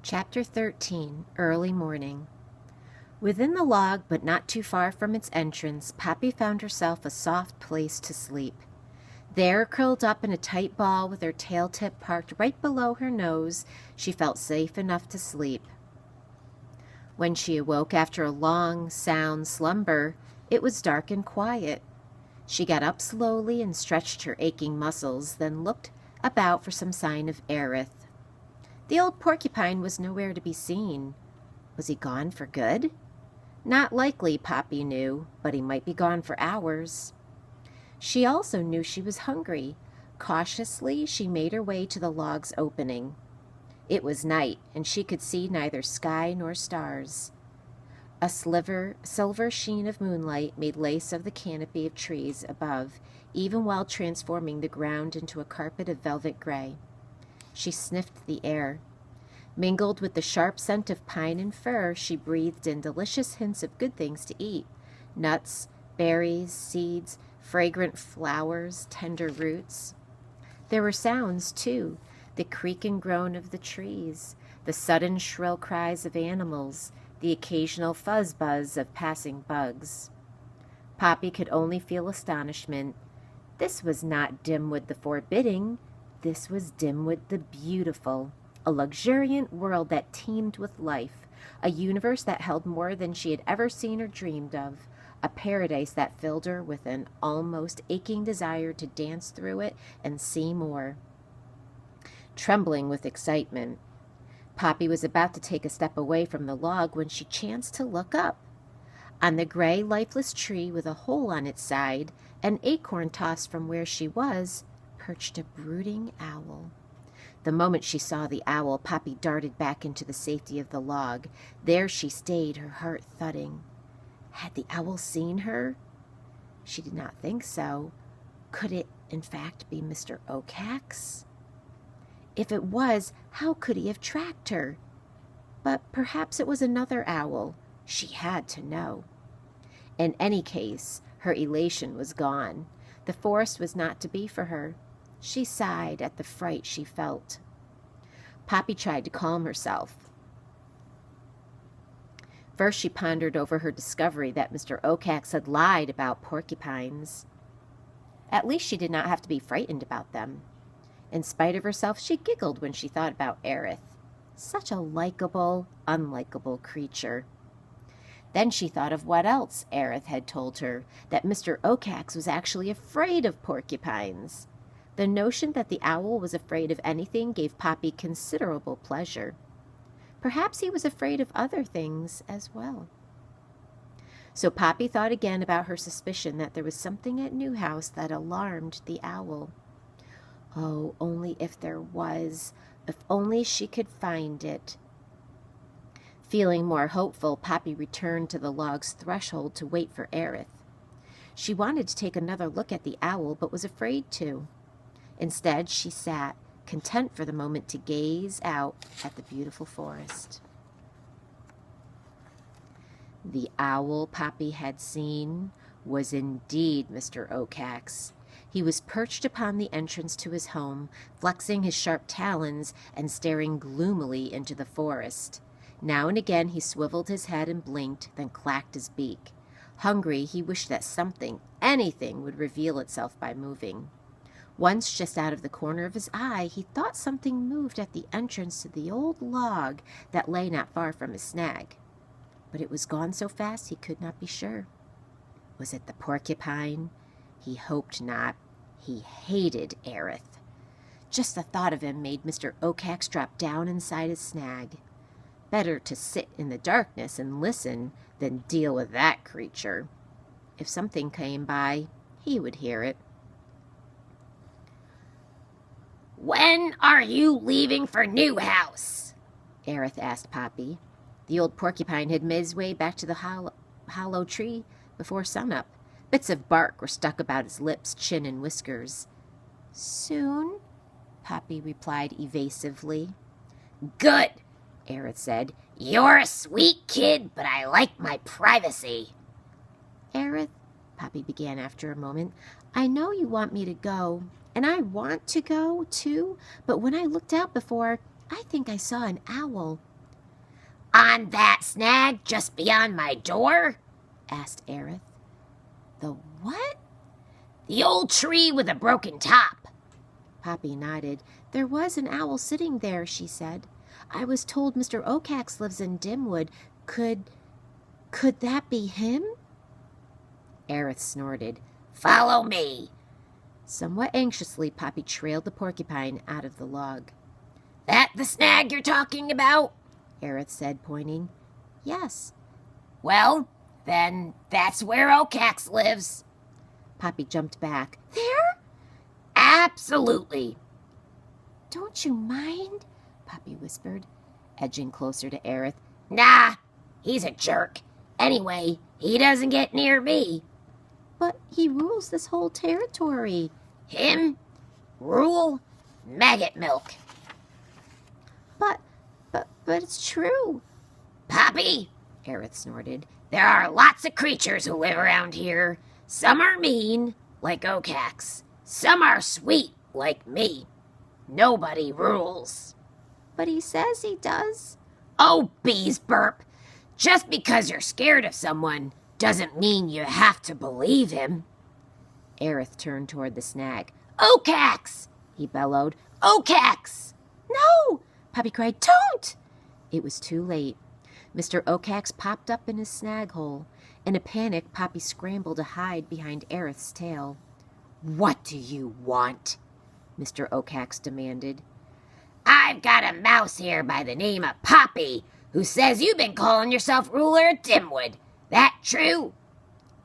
Chapter 13, Early Morning. Within the log, but not too far from its entrance, Poppy found herself a soft place to sleep. There, curled up in a tight ball with her tail tip parked right below her nose, she felt safe enough to sleep. When she awoke after a long, sound slumber, it was dark and quiet. She got up slowly and stretched her aching muscles, then looked about for some sign of Aerith. The old porcupine was nowhere to be seen. Was he gone for good? Not likely, Poppy knew, but he might be gone for hours. She also knew she was hungry. Cautiously, she made her way to the log's opening. It was night, and she could see neither sky nor stars. A silver sheen of moonlight made lace of the canopy of trees above, even while transforming the ground into a carpet of velvet gray. She sniffed the air. Mingled with the sharp scent of pine and fir, she breathed in delicious hints of good things to eat: nuts, berries, seeds, fragrant flowers, tender roots. There were sounds, too, the creak and groan of the trees, the sudden shrill cries of animals, the occasional fuzz-buzz of passing bugs. Poppy could only feel astonishment. This was not Dimwood the forbidding. This was Dimwood the beautiful, a luxuriant world that teemed with life, a universe that held more than she had ever seen or dreamed of, a paradise that filled her with an almost aching desire to dance through it and see more. Trembling with excitement, Poppy was about to take a step away from the log when she chanced to look up. On the gray, lifeless tree with a hole on its side, an acorn tossed from where she was, perched a brooding owl. The moment she saw the owl, Poppy darted back into the safety of the log. There she stayed, her heart thudding. Had the owl seen her? She did not think so. Could it, in fact, be Mr. Oakhax? If it was, how could he have tracked her? But perhaps it was another owl. She had to know. In any case, her elation was gone. The forest was not to be for her. She sighed at the fright she felt. Poppy tried to calm herself. First, she pondered over her discovery that Mr. Oakhax had lied about porcupines. At least she did not have to be frightened about them. In spite of herself, she giggled when she thought about Aerith. Such a likable, unlikable creature. Then she thought of what else Aerith had told her, that Mr. Oakhax was actually afraid of porcupines. The notion that the owl was afraid of anything gave Poppy considerable pleasure. Perhaps he was afraid of other things as well. So Poppy thought again about her suspicion that there was something at Newhouse that alarmed the owl. Oh, only if there was, if only she could find it. Feeling more hopeful, Poppy returned to the log's threshold to wait for Aerith. She wanted to take another look at the owl, but was afraid to. Instead, she sat, content for the moment to gaze out at the beautiful forest. The owl Poppy had seen was indeed Mr. Oakhax. He was perched upon the entrance to his home, flexing his sharp talons and staring gloomily into the forest. Now and again he swiveled his head and blinked, then clacked his beak. Hungry, he wished that something, anything, would reveal itself by moving. Once, just out of the corner of his eye, he thought something moved at the entrance to the old log that lay not far from his snag. But it was gone so fast he could not be sure. Was it the porcupine? He hoped not. He hated Aerith. Just the thought of him made Mr. Oakhax drop down inside his snag. Better to sit in the darkness and listen than deal with that creature. If something came by, he would hear it. "When are you leaving for Newhouse?" Aerith asked Poppy. The old porcupine had made his way back to the hollow tree before sunup. Bits of bark were stuck about his lips, chin, and whiskers. "Soon," Poppy replied evasively. "Good," Aerith said. "You're a sweet kid, but I like my privacy." "Aerith," Poppy began after a moment, "I know you want me to go, and I want to go, too, but when I looked out before, I think I saw an owl. On that snag just beyond my door? Asked Aerith. The what? The old tree with a broken top. Poppy nodded. There was an owl sitting there, she said. I was told Mr. Okax lives in Dimwood. Could that be him? Aerith snorted. Follow me. Somewhat anxiously, Poppy trailed the porcupine out of the log. That the snag you're talking about? Aerith said, pointing. Yes. Well, then that's where Okax lives. Poppy jumped back. There? Absolutely. Don't you mind? Poppy whispered, edging closer to Aerith. Nah, he's a jerk. Anyway, he doesn't get near me. But he rules this whole territory. Him? Rule? Maggot milk. But it's true. Poppy, Aerith snorted. There are lots of creatures who live around here. Some are mean, like Okax. Some are sweet, like me. Nobody rules. But he says he does. Oh, bees burp. Just because you're scared of someone doesn't mean you have to believe him. Aerith turned toward the snag. Okax! He bellowed. Okax! No! Poppy cried. Don't! It was too late. Mr. Okax popped up in his snag hole. In a panic, Poppy scrambled to hide behind Aerith's tail. What do you want? Mr. Okax demanded. I've got a mouse here by the name of Poppy who says you've been calling yourself ruler of Dimwood. That true?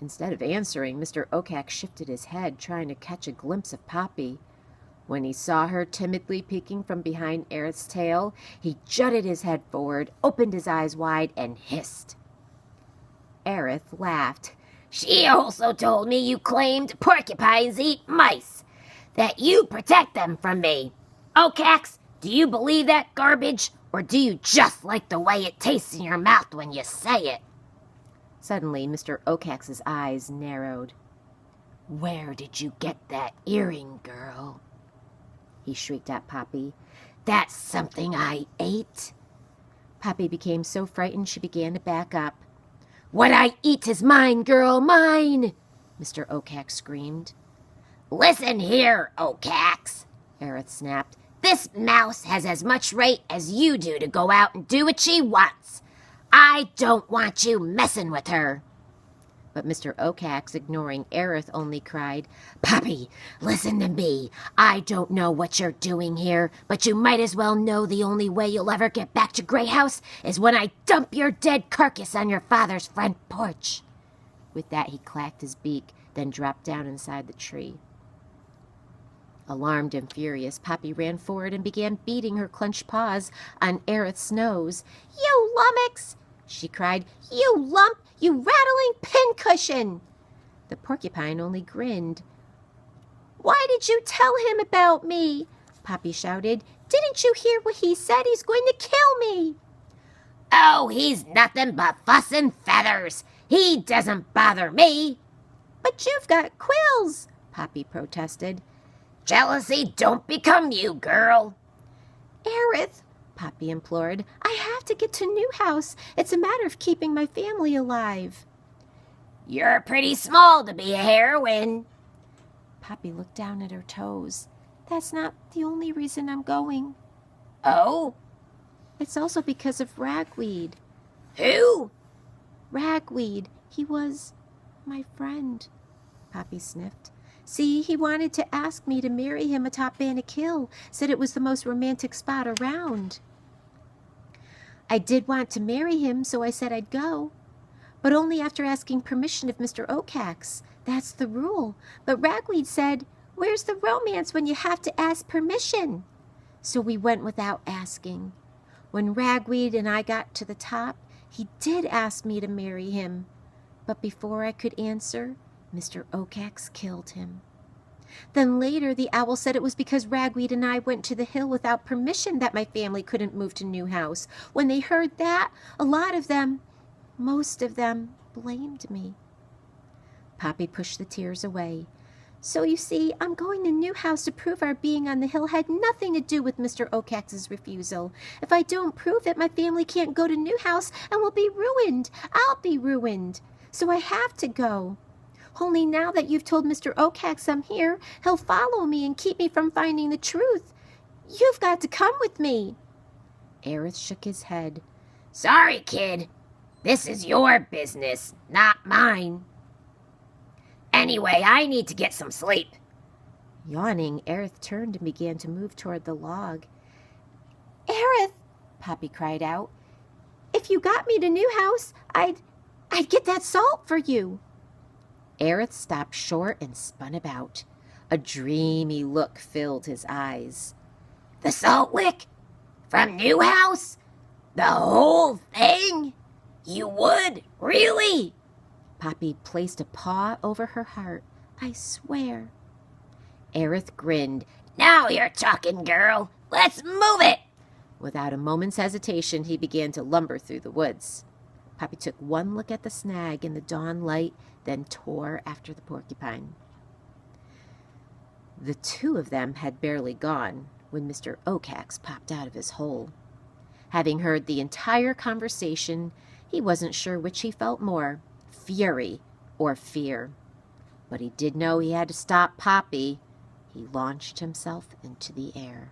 Instead of answering, Mr. Okax shifted his head, trying to catch a glimpse of Poppy. When he saw her timidly peeking from behind Aerith's tail, he jutted his head forward, opened his eyes wide, and hissed. Aerith laughed. She also told me you claimed porcupines eat mice, that you protect them from me. Okax, do you believe that garbage, or do you just like the way it tastes in your mouth when you say it? Suddenly, Mr. Okax's eyes narrowed. Where did you get that earring, girl? He shrieked at Poppy. That's something I ate. Poppy became so frightened she began to back up. What I eat is mine, girl, mine! Mr. Okax screamed. Listen here, Okax, Aerith snapped. This mouse has as much right as you do to go out and do what she wants. I don't want you messing with her. But Mr. Okax, ignoring Aerith, only cried, Poppy, listen to me. I don't know what you're doing here, but you might as well know the only way you'll ever get back to Grey House is when I dump your dead carcass on your father's front porch. With that, he clacked his beak, then dropped down inside the tree. Alarmed and furious, Poppy ran forward and began beating her clenched paws on Aerith's nose. You lummox! She cried. You lump! You rattling pincushion! The porcupine only grinned. Why did you tell him about me? Poppy shouted. Didn't you hear what he said? He's going to kill me. Oh, he's nothing but fuss and feathers. He doesn't bother me. But you've got quills, Poppy protested. Jealousy don't become you, girl. Aerith, Poppy implored, I have to get to New House. It's a matter of keeping my family alive. You're pretty small to be a heroine. Poppy looked down at her toes. That's not the only reason I'm going. Oh? It's also because of Ragweed. Who? Ragweed. He was my friend, Poppy sniffed. See, he wanted to ask me to marry him atop Bannock Hill, said it was the most romantic spot around. I did want to marry him, so I said I'd go. But only after asking permission of Mr. Okax. That's the rule. But Ragweed said, where's the romance when you have to ask permission? So we went without asking. When Ragweed and I got to the top, he did ask me to marry him. But before I could answer, Mr. Okax killed him. Then later, the owl said it was because Ragweed and I went to the hill without permission that my family couldn't move to New House. When they heard that, a lot of them, most of them, blamed me. Poppy pushed the tears away. So you see, I'm going to New House to prove our being on the hill had nothing to do with Mr. Okax's refusal. If I don't prove it, my family can't go to New House and we'll be ruined. I'll be ruined. So I have to go. Only now that you've told Mr. Okax I'm here, he'll follow me and keep me from finding the truth. You've got to come with me. Aerith shook his head. Sorry, kid. This is your business, not mine. Anyway, I need to get some sleep. Yawning, Aerith turned and began to move toward the log. Aerith, Poppy cried out, if you got me to New House, I'd get that salt for you. Aerith stopped short and spun about. A dreamy look filled his eyes. The salt lick? From New House? The whole thing? You would? Really? Poppy placed a paw over her heart. I swear. Aerith grinned. Now you're talking, girl. Let's move it. Without a moment's hesitation, he began to lumber through the woods. Poppy took one look at the snag in the dawn light, then tore after the porcupine. The two of them had barely gone when Mr. Okax popped out of his hole. Having heard the entire conversation, he wasn't sure which he felt more, fury or fear. But he did know he had to stop Poppy. He launched himself into the air.